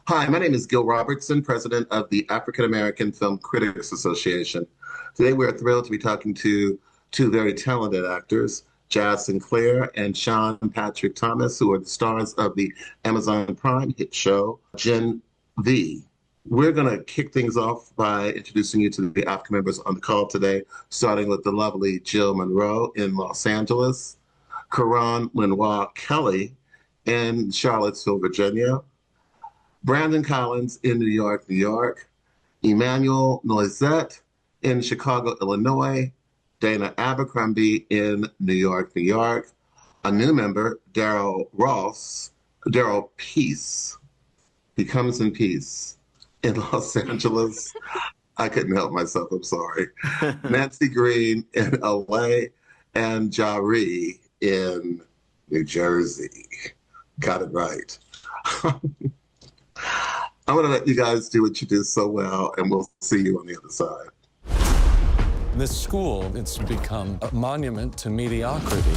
Hi, my name is Gil Robertson, president of the African American Film Critics Association. Today we are thrilled to be talking to two very talented actors, Jaz Sinclair and Sean Patrick Thomas, who are the stars of the Amazon Prime hit show Gen V. We're going to kick things off by introducing you to the AAFCA members on the call today, starting with the lovely Jill Monroe in Los Angeles, Karan Lenoir Kelly in Charlottesville, Virginia, Brandon Collins in New York, New York, Emmanuel Noisette in Chicago, Illinois, Dana Abercrombie in New York, New York, a new member, Daryl Peace. He comes in peace in Los Angeles. I couldn't help myself, I'm sorry. Nancy Green in LA, and Jari in New Jersey. Got it right. I'm going to let you guys do what you do so well, and we'll see you on the other side. This school, it's become a monument to mediocrity.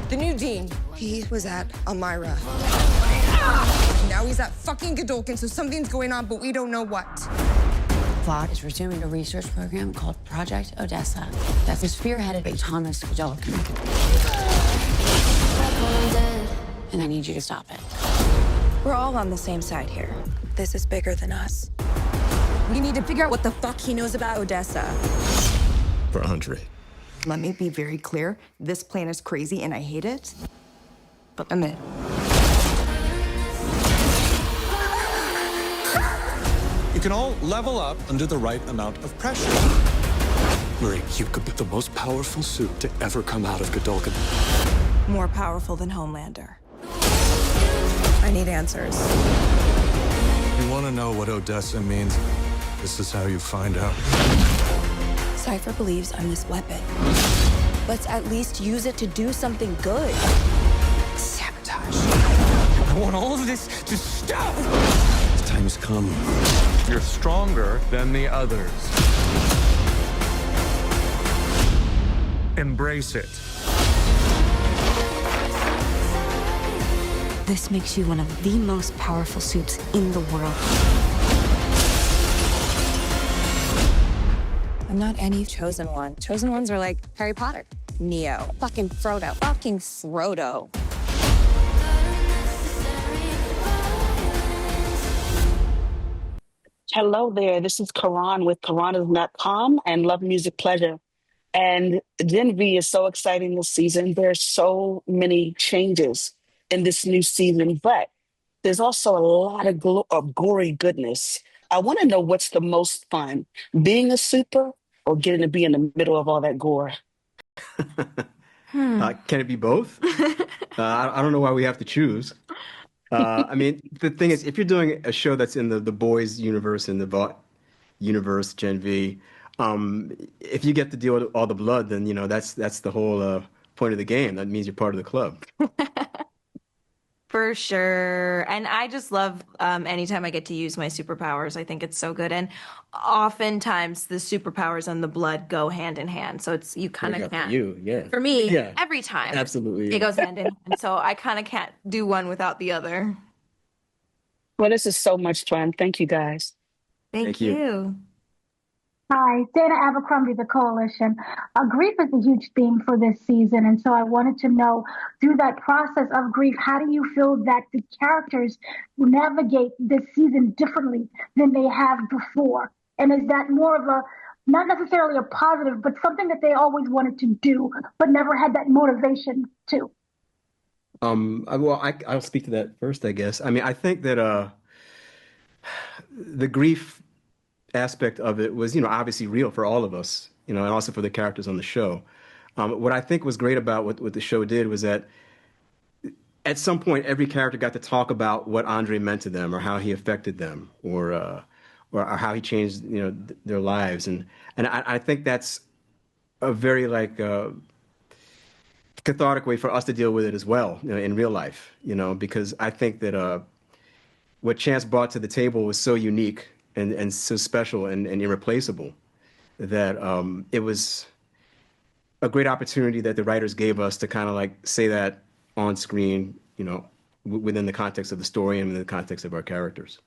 The new dean, he was at Elmira. Now he's at fucking Godolkin, so something's going on, but we don't know what. Plot is resuming a research program called Project Odessa that's spearheaded by Thomas Godolkin. And I need you to stop it. We're all on the same side here. This is bigger than us. We need to figure out what the fuck he knows about Odessa. For Andre. Let me be very clear. This plan is crazy and I hate it, but I'm in. You can all level up under the right amount of pressure. Marie, you could be the most powerful suit to ever come out of Godolkin. More powerful than Homelander. I need answers. You want to know what Odessa means? This is how you find out. Cypher believes I'm this weapon. Let's at least use it to do something good. Sabotage. I want all of this to stop! The time's come. You're stronger than the others. Embrace it. This makes you one of the most powerful suits in the world. I'm not any chosen one. Chosen ones are like Harry Potter, Neo, fucking Frodo, fucking Frodo. Hello there. This is Karan with Karanas.com and Love Music Pleasure. And Gen V is so exciting this season. There's so many changes in this new season, but there's also a lot of gory goodness. I want to know what's the most fun, being a super or getting to be in the middle of all that gore? Can it be both? I don't know why we have to choose. I mean, the thing is, if you're doing a show that's in the boys' universe and the Vought universe, Gen V, if you get to deal with all the blood, then that's the whole point of the game. That means you're part of the club. For sure. And I just love anytime I get to use my superpowers. I think it's so good. And oftentimes the superpowers and the blood go hand in hand. So you kind of can't. For me, yeah. every time. Absolutely. Yeah. It goes hand in hand. So I kind of can't do one without the other. Well, this is so much fun. Thank you, guys. Thank you. Hi, Dana Abercrombie, The Coalition. Grief is a huge theme for this season, and so I wanted to know, through that process of grief, how do you feel that the characters navigate this season differently than they have before? And is that more of a, not necessarily a positive, but something that they always wanted to do, but never had that motivation to? Well, I'll speak to that first, I guess. I mean, I think that the grief aspect of it was, obviously real for all of us, and also for the characters on the show. What I think was great about what the show did was that at some point, every character got to talk about what Andre meant to them, or how he affected them, or how he changed, their lives. And I think that's a very cathartic way for us to deal with it as well, in real life, because I think that what Chance brought to the table was so unique and so special and irreplaceable that it was a great opportunity that the writers gave us to kind of say that on screen, within the context of the story and within the context of our characters.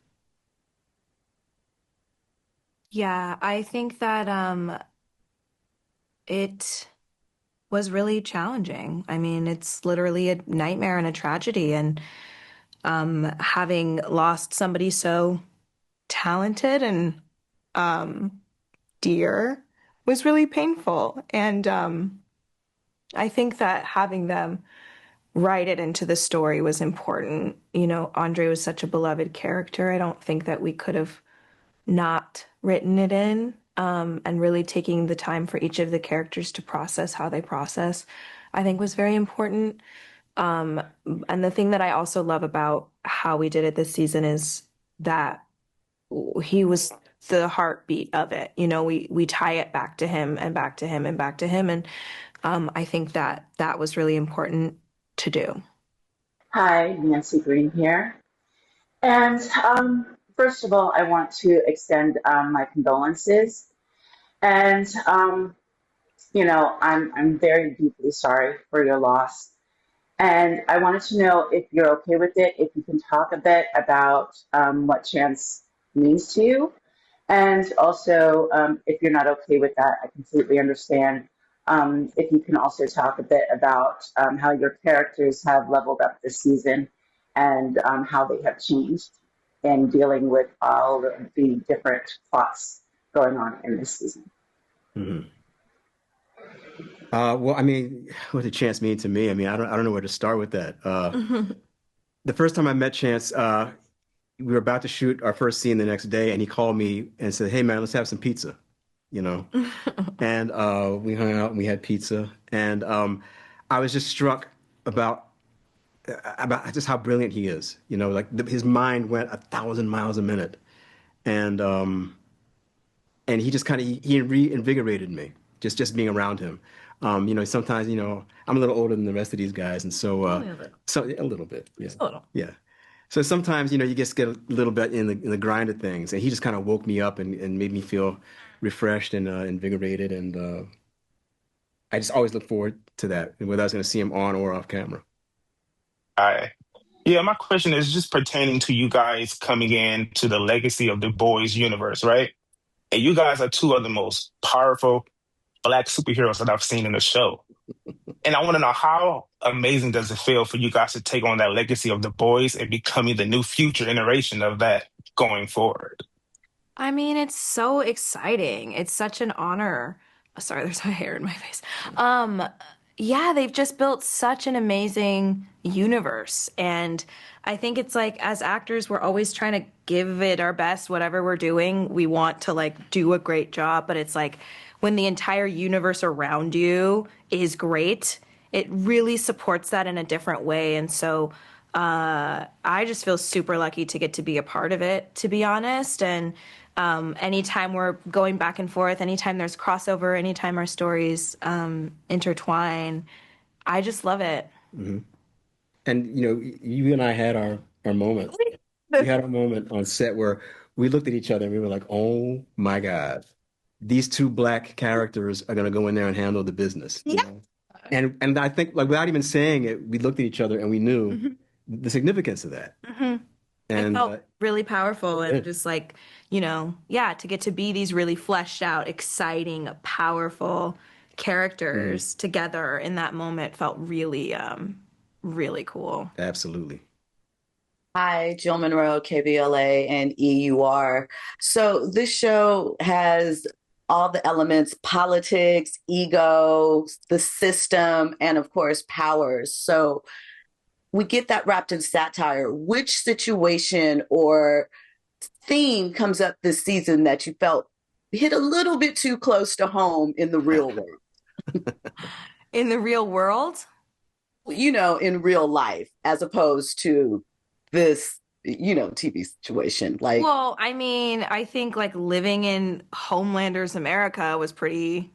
Yeah, I think that it was really challenging. I mean, it's literally a nightmare and a tragedy, and having lost somebody so talented and dear was really painful. And I think that having them write it into the story was important. You know, Andre was such a beloved character. I don't think that we could have not written it in, and really taking the time for each of the characters to process how they process, I think was very important. And the thing that I also love about how we did it this season is that he was the heartbeat of it. You know, we tie it back to him and back to him and back to him. And I think that that was really important to do. Hi, Nancy Green here. And first of all, I want to extend my condolences. And, you know, I'm very deeply sorry for your loss. And I wanted to know if you're okay with it, if you can talk a bit about what Chance means to you. And also, if you're not okay with that, I completely understand. If you can also talk a bit about how your characters have leveled up this season and how they have changed in dealing with all the different plots going on in this season. Mm-hmm. Well, I mean, what did Chance mean to me? I mean, I don't know where to start with that. The first time I met Chance, we were about to shoot our first scene the next day, and he called me and said, "Hey, man, let's have some pizza," you know? And we hung out and we had pizza. And I was just struck about just how brilliant he is. You know, like his mind went 1,000 miles a minute. And he just kind of, he reinvigorated me, just being around him. You know, sometimes, you know, I'm a little older than the rest of these guys. And so, a little bit. Yeah. A little. Yeah. So sometimes, you know, you just get a little bit in the grind of things. And he just kind of woke me up and made me feel refreshed and invigorated. And I just always look forward to that, whether I was going to see him on or off camera. Hi. Yeah, my question is just pertaining to you guys coming in to the legacy of the boys universe, right? And you guys are two of the most powerful Black superheroes that I've seen in the show. And I want to know, how amazing does it feel for you guys to take on that legacy of the boys and becoming the new future iteration of that going forward? I mean, it's so exciting. It's such an honor. Sorry, there's my hair in my face. Yeah, they've just built such an amazing universe. And I think it's like, as actors, we're always trying to give it our best, whatever we're doing. We want to like do a great job, but it's like when the entire universe around you is great, it really supports that in a different way. And so I just feel super lucky to get to be a part of it, to be honest. And anytime we're going back and forth, anytime there's crossover, anytime our stories intertwine, I just love it. Mm-hmm. And, you know, you and I had our moment. We had a moment on set where we looked at each other and we were like, oh my God, these two Black characters are going to go in there and handle the business. Yeah. You know? And I think, like, without even saying it, we looked at each other and we knew the significance of that. Mm-hmm. And it felt really powerful and just like, you know, yeah, to get to be these really fleshed out, exciting, powerful characters together in that moment felt really, really cool. Absolutely. Hi, Jill Monroe, KBLA and EUR. So this show has all the elements: politics, ego, the system, and of course, powers. So we get that wrapped in satire. Which situation or theme comes up this season that you felt hit a little bit too close to home in the real world? In the real world? You know, in real life, as opposed to this, you know, TV situation. Like, well, I mean, I think like living in Homelander's America was pretty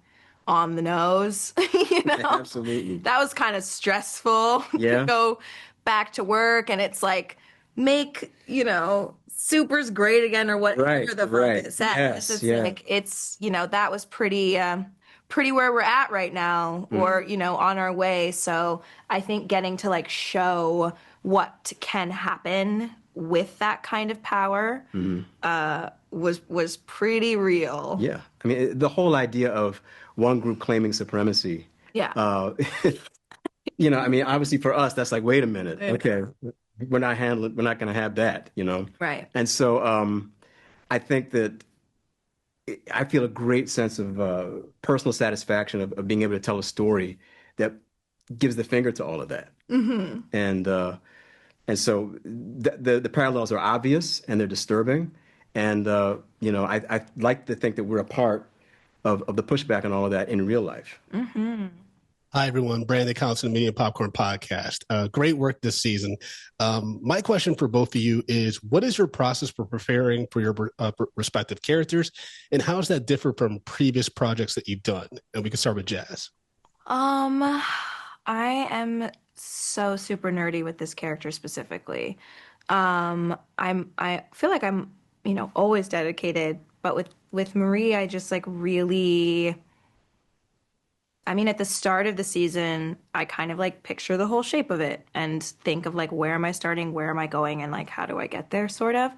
on the nose, you know? Absolutely. That was kind of stressful to go back to work, and it's like, make, you know, Super's great again or whatever the fuck it says. It's like, it's, you know, that was pretty where we're at right now, or, you know, on our way. So I think getting to like show what can happen with that kind of power was pretty real. Yeah. I mean, the whole idea of one group claiming supremacy. Yeah. I mean, obviously for us, that's like, wait a minute. Okay. We're not going to have that, Right. And so I think that I feel a great sense of personal satisfaction of being able to tell a story that gives the finger to all of that. And so the parallels are obvious and they're disturbing. And, I like to think that we're a part of the pushback and all of that in real life. Hi, everyone. Brandon Council, Media and Popcorn Podcast. Great work this season. My question for both of you is, what is your process for preparing for your respective characters, and how does that differ from previous projects that you've done? And we can start with Jazz. I am so super nerdy with this character specifically. I feel like I'm, always dedicated, but with Marie, I just like really, at the start of the season, I kind of like picture the whole shape of it and think of like, where am I starting? Where am I going? And like, how do I get there sort of?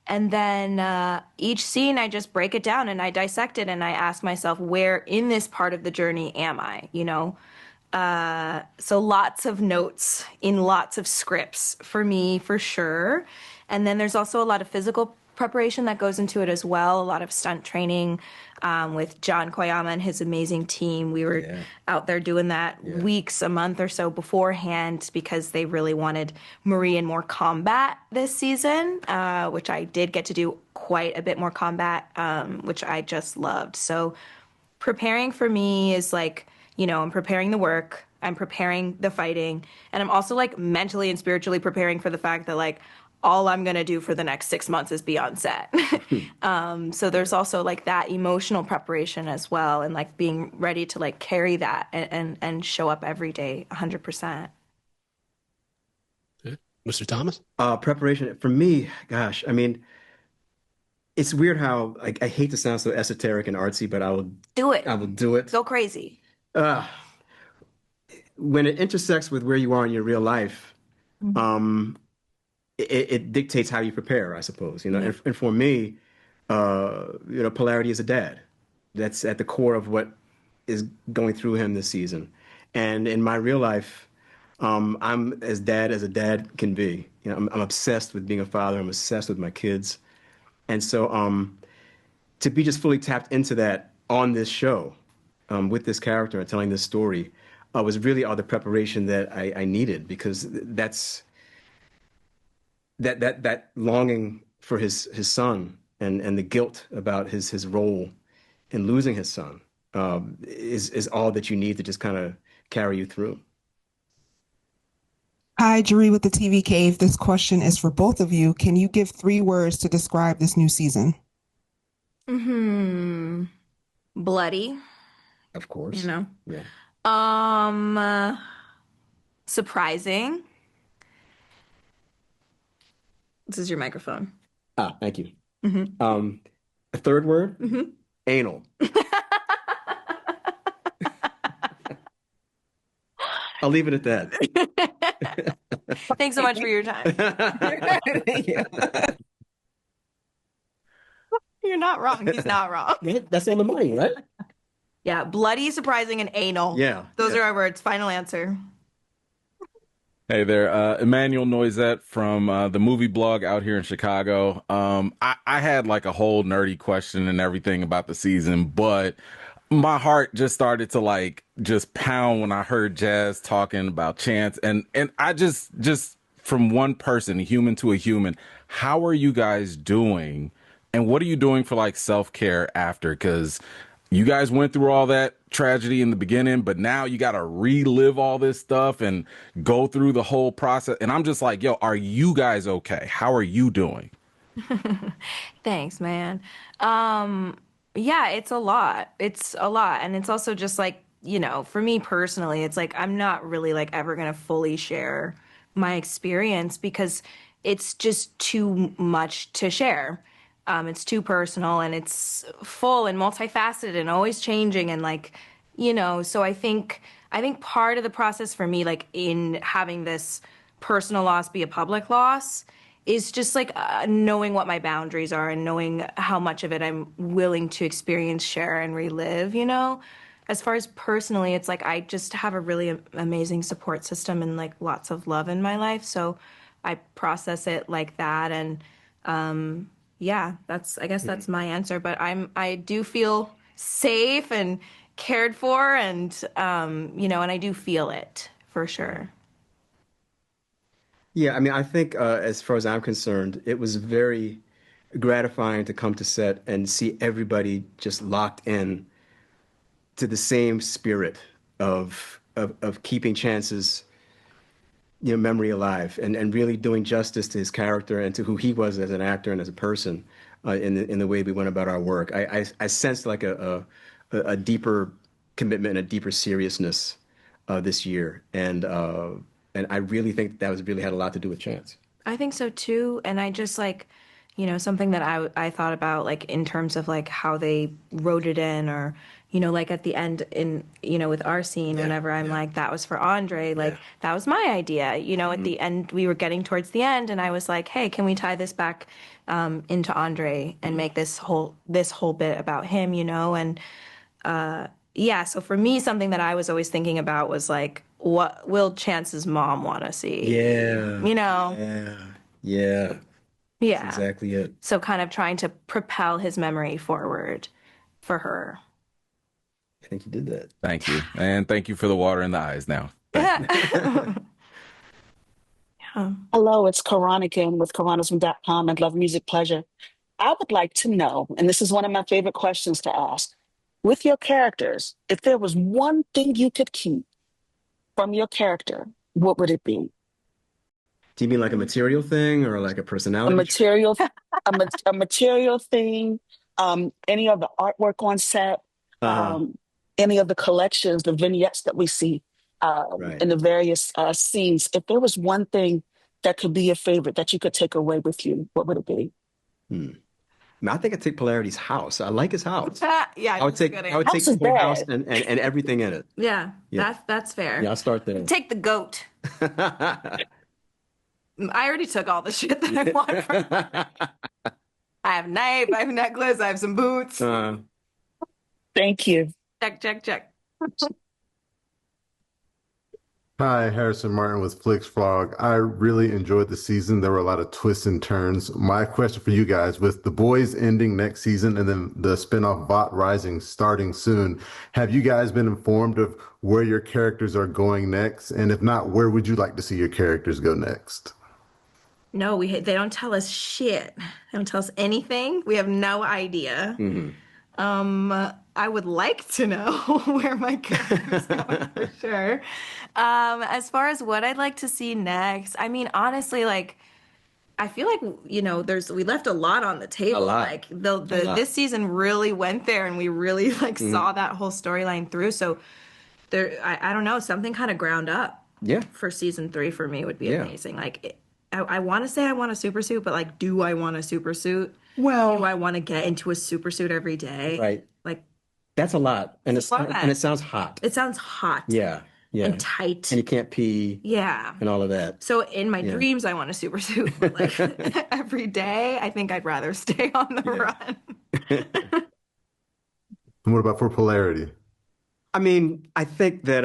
And then each scene, I just break it down and I dissect it and I ask myself, where in this part of the journey am I, So lots of notes in lots of scripts for me, for sure. And then there's also a lot of physical preparation that goes into it as well. A lot of stunt training with John Koyama and his amazing team. We were out there doing that weeks, a month or so beforehand because they really wanted Marie in more combat this season, which I did get to do quite a bit more combat, which I just loved. So preparing for me is like, I'm preparing the work, I'm preparing the fighting, and I'm also like mentally and spiritually preparing for the fact that like all I'm going to do for the next 6 months is be on set. So there's also like that emotional preparation as well, and like being ready to like carry that and show up every day 100%. Mr. Thomas? Preparation for me, gosh, it's weird how I hate to sound so esoteric and artsy, but I will do it. I will do it. Go crazy. When it intersects with where you are in your real life, it dictates how you prepare, I suppose. And for me, polarity is a dad. That's at the core of what is going through him this season. And in my real life, I'm as a dad can be. I'm obsessed with being a father. I'm obsessed with my kids. And so to be just fully tapped into that on this show with this character and telling this story was really all the preparation that I needed, because that's that longing for his son and the guilt about his role in losing his son is all that you need to just kind of carry you through. Hi, Jeree with the TV Cave. This question is for both of you. Can you give 3 words to describe this new season? Bloody. Of course. Yeah. Surprising. This is your microphone. Thank you. A 3rd word? Anal. I'll leave it at that. Thanks so much for your time. You're not wrong. He's not wrong. That's on the money, right? Yeah, bloody, surprising, and anal. Yeah. Those are our words. Final answer. Hey there, Emmanuel Noisette from the movie blog out here in Chicago. I had like a whole nerdy question and everything about the season, but my heart just started to just pound when I heard Jazz talking about Chance. And I just from one person, a human to a human, how are you guys doing? And what are you doing for self-care after? Because you guys went through all that tragedy in the beginning, but now you got to relive all this stuff and go through the whole process. And I'm just like, yo, are you guys okay? How are you doing? Thanks, man. Yeah, it's a lot. It's a lot. And it's also just for me personally, it's I'm not really ever going to fully share my experience because it's just too much to share. It's too personal and it's full and multifaceted and always changing and so I think part of the process for me in having this personal loss be a public loss is just like knowing what my boundaries are and knowing how much of it I'm willing to experience, share, and relive, you know? As far as personally, it's like I just have a really amazing support system and like lots of love in my life. So I process it like that. And yeah, I guess that's my answer. But I do feel safe and cared for and, you know, and I do feel it for sure. Yeah, I mean, I think as far as I'm concerned, it was very gratifying to come to set and see everybody just locked in to the same spirit of keeping Chance's, you know, memory alive and really doing justice to his character and to who he was as an actor and as a person in the way we went about our work. I sensed like a deeper commitment and a deeper seriousness this year, and I really think that really had a lot to do with Chance. I think so too, and I just like, you know, something that I thought about like in terms of like how they wrote it in, or you know, like at the end in, you know, with our scene, whenever I'm like, that was for Andre, like that was my idea, you know, at the end, we were getting towards the end and I was like, hey, can we tie this back into Andre and make this whole bit about him, you know? And yeah, so for me, something that I was always thinking about was like, what will Chance's mom want to see? Yeah. You know? Yeah. Yeah. That's exactly it. So kind of trying to propel his memory forward for her. I think you did that. Thank you. And thank you for the water in the eyes now. Hello, it's Karan again with karanism.com and Love Music Pleasure. I would like to know, and this is one of my favorite questions to ask, with your characters, if there was one thing you could keep from your character, what would it be? Do you mean like a material thing or like a personality? A material thing, any of the artwork on set, any of the collections, the vignettes that we see in the various scenes. If there was one thing that could be your favorite that you could take away with you, what would it be? I think I'd take Polarity's house. I like his house. Yeah, I would take the whole house and everything in it. Yeah, that's fair. Yeah, I'll start there. Take the goat. I already took all the shit that I want from her. I have a knife, I have a necklace, I have some boots. Thank you. Check. Hi, Harrison Martin with FlixVlog. I really enjoyed the season. There were a lot of twists and turns. My question for you guys, with The Boys ending next season and then the spinoff Bot Rising starting soon, have you guys been informed of where your characters are going next? And if not, where would you like to see your characters go next? No, they don't tell us shit. They don't tell us anything. We have no idea. I would like to know where my character's going for sure. As far as what I'd like to see next, I mean, honestly, like, I feel like, you know, we left a lot on the table. Like this season really went there and we really like saw that whole storyline through. So I don't know, something kind of ground up for season 3 for me would be amazing. Like, I want to say I want a super suit, but like, do I want a super suit? Well, do I want to get into a super suit every day? Right. Like, that's a lot. And it sounds hot. It sounds hot. Yeah. And tight. And you can't pee. Yeah. And all of that. So in my dreams, I want a super suit. But like every day, I think I'd rather stay on the run. And what about for Polarity? I mean, I think that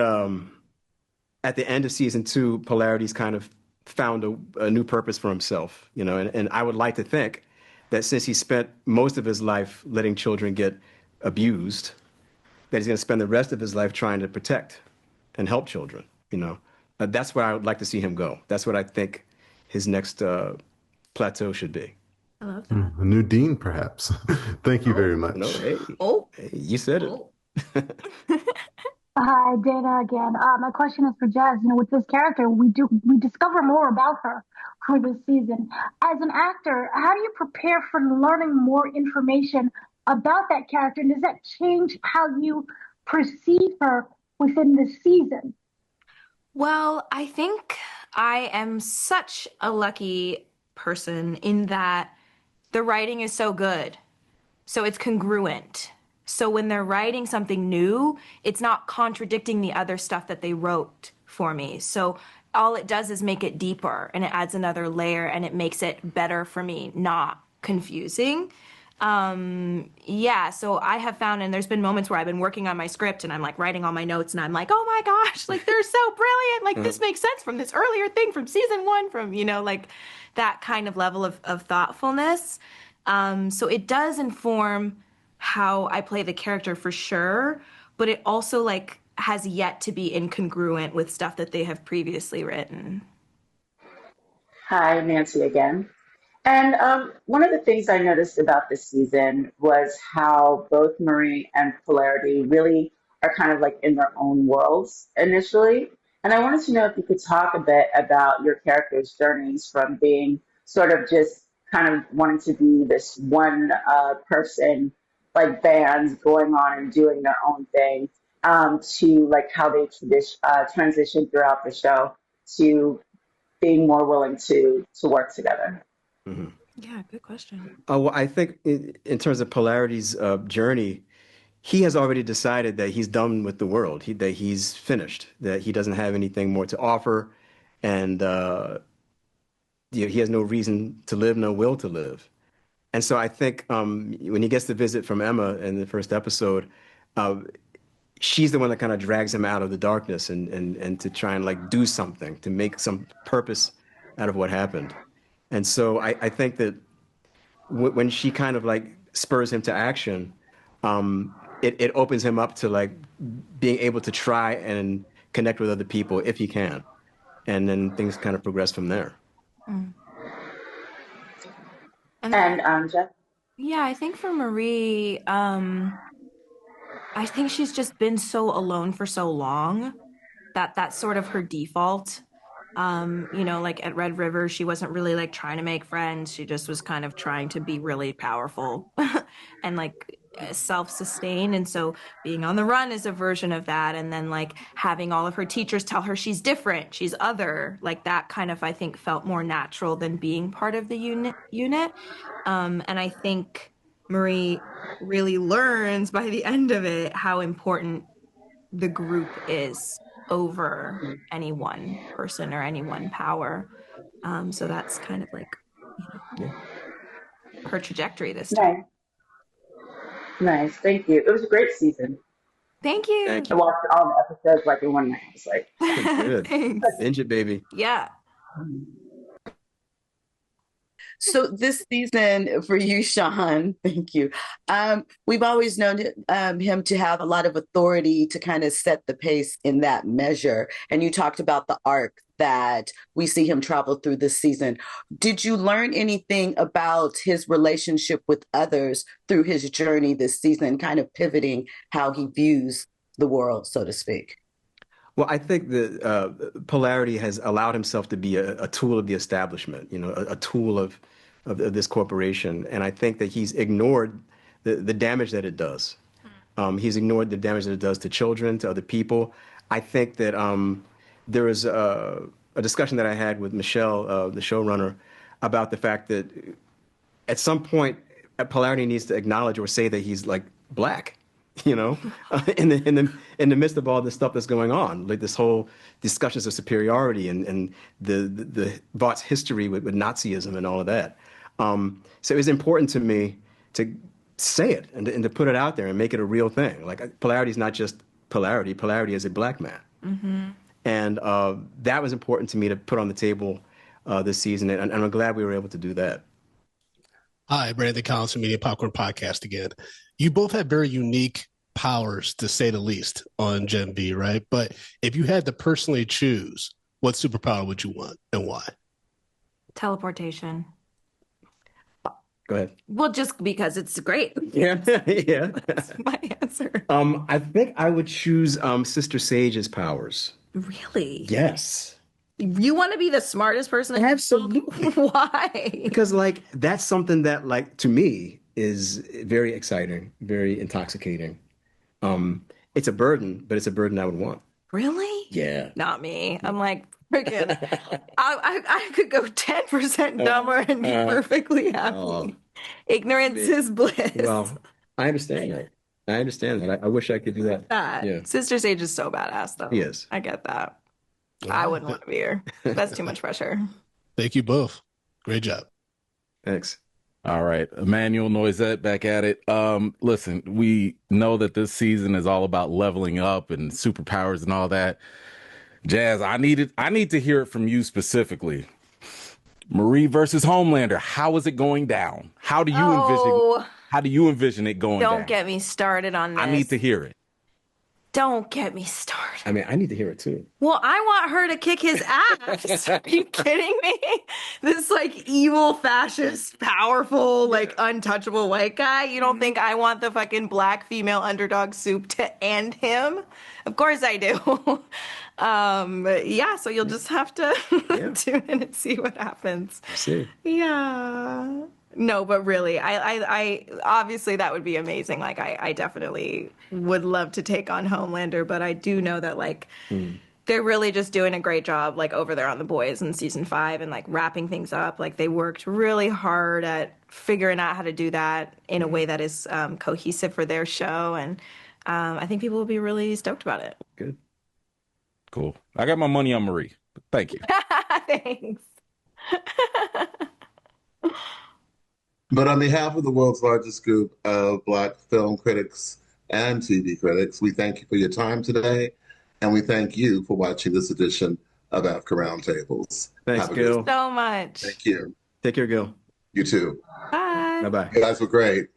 at the end of season 2, Polarity's kind of found a new purpose for himself, you know, and I would like to think that since he spent most of his life letting children get abused, that he's going to spend the rest of his life trying to protect and help children, you know. That's where I would like to see him go. That's what I think his next plateau should be. I love that. A new dean, perhaps. Thank you very much. No, hey, you said it. Hi, Dana again. My question is for Jaz. You know, with this character, we discover more about her for this season. As an actor, how do you prepare for learning more information about that character? And does that change how you perceive her within the season? Well, I think I am such a lucky person in that the writing is so good. So it's congruent. So when they're writing something new, it's not contradicting the other stuff that they wrote for me. So all it does is make it deeper, and it adds another layer, and it makes it better for me, not confusing. Yeah, so I have found, and there's been moments where I've been working on my script and I'm like writing all my notes and I'm like, oh my gosh, like they're so brilliant. Like this makes sense from this earlier thing from season 1, from, you know, like that kind of level of thoughtfulness. So it does inform how I play the character for sure, but it also like has yet to be incongruent with stuff that they have previously written. Hi, Nancy again. And one of the things I noticed about this season was how both Marie and Polarity really are kind of like in their own worlds initially. And I wanted to know if you could talk a bit about your characters' journeys from being sort of just kind of wanting to be this one person, like band going on and doing their own thing, to like how they transition throughout the show to being more willing to work together. Mm-hmm. Yeah, good question. Well, I think in terms of Polarity's journey, he has already decided that he's done with the world, that he's finished, that he doesn't have anything more to offer, and he has no reason to live, no will to live. And so I think when he gets the visit from Emma in the first episode, she's the one that kind of drags him out of the darkness and to try and like do something, to make some purpose out of what happened. And so I think that when she kind of like spurs him to action, it opens him up to like being able to try and connect with other people if he can. And then things kind of progress from there. Mm. And Jeff? Yeah, I think for Marie, I think she's just been so alone for so long that that's sort of her default. You know, like at Red River, she wasn't really like trying to make friends. She just was kind of trying to be really powerful and like self-sustain. And so being on the run is a version of that. And then like having all of her teachers tell her she's different, she's other, like that kind of, I think, felt more natural than being part of the unit. And I think Marie really learns by the end of it how important the group is over any one person or any one power. So that's kind of like, you know, her trajectory this time. Nice. Thank you. It was a great season. Thank you. I watched all the episodes like in one night. It's like good. Binge it, baby. Yeah. So this season for you, Sean, thank you. We've always known him to have a lot of authority to kind of set the pace in that measure. And you talked about the arc that we see him travel through this season. Did you learn anything about his relationship with others through his journey this season, kind of pivoting how he views the world, so to speak? Well, I think that Polarity has allowed himself to be a tool of the establishment, you know, a tool of this corporation. And I think that he's ignored the damage that it does. He's ignored the damage that it does to children, to other people. I think that there was a discussion that I had with Michelle, the showrunner, about the fact that at some point, Polarity needs to acknowledge or say that he's like Black. You know, in the midst of all this stuff that's going on, like this whole discussions of superiority and the Vought's history with Nazism and all of that. So it was important to me to say it and to put it out there and make it a real thing. Like Polarity is not just Polarity. Polarity is a Black man. Mm-hmm. And that was important to me to put on the table this season. And I'm glad we were able to do that. Hi, Brandon Collins from Media Popcorn Podcast again. You both have very unique powers, to say the least, on Gen V, right? But if you had to personally choose, what superpower would you want and why? Teleportation. Go ahead. Well, just because it's great. Yeah, yeah. That's my answer. I think I would choose Sister Sage's powers. Really? Yes. You want to be the smartest person? Absolutely. Why? Because like that's something that like to me is very exciting, very intoxicating. It's a burden, but it's a burden I would want. Really? Yeah. Not me. I'm like freaking. I could go 10% dumber and be perfectly happy. Ignorance is bliss. Well, I understand that. I wish I could do that. Yeah. Sister Sage is so badass, though. He is. I get that. I wouldn't want to be here. That's too much pressure. Thank you both. Great job. Thanks. All right, Emmanuel Noisette back at it. Listen, we know that this season is all about leveling up and superpowers and all that. Jazz, I need to hear it from you specifically. Marie versus Homelander. How is it going down? How do you envision it going down? Don't get me started on this. I need to hear it. Don't get me started. I mean, I need to hear it too. Well, I want her to kick his ass. Are you kidding me? This like evil, fascist, powerful, like untouchable white guy. You don't think I want the fucking black female underdog soup to end him? Of course I do. Yeah, so you'll just have to tune in and see what happens. See. Yeah. No, but really, I obviously that would be amazing. Like, I definitely would love to take on Homelander, but I do know that like they're really just doing a great job, like over there on The Boys in season 5 and like wrapping things up. Like they worked really hard at figuring out how to do that in a way that is cohesive for their show, and I think people will be really stoked about it. Good. Cool. I got my money on Marie. Thank you. Thanks. But on behalf of the world's largest group of Black film critics and TV critics, we thank you for your time today, and we thank you for watching this edition of AAFCA Roundtables. Thanks, Gil. So much. Thank you. Take care, Gil. You too. Bye. Bye-bye. You guys were great.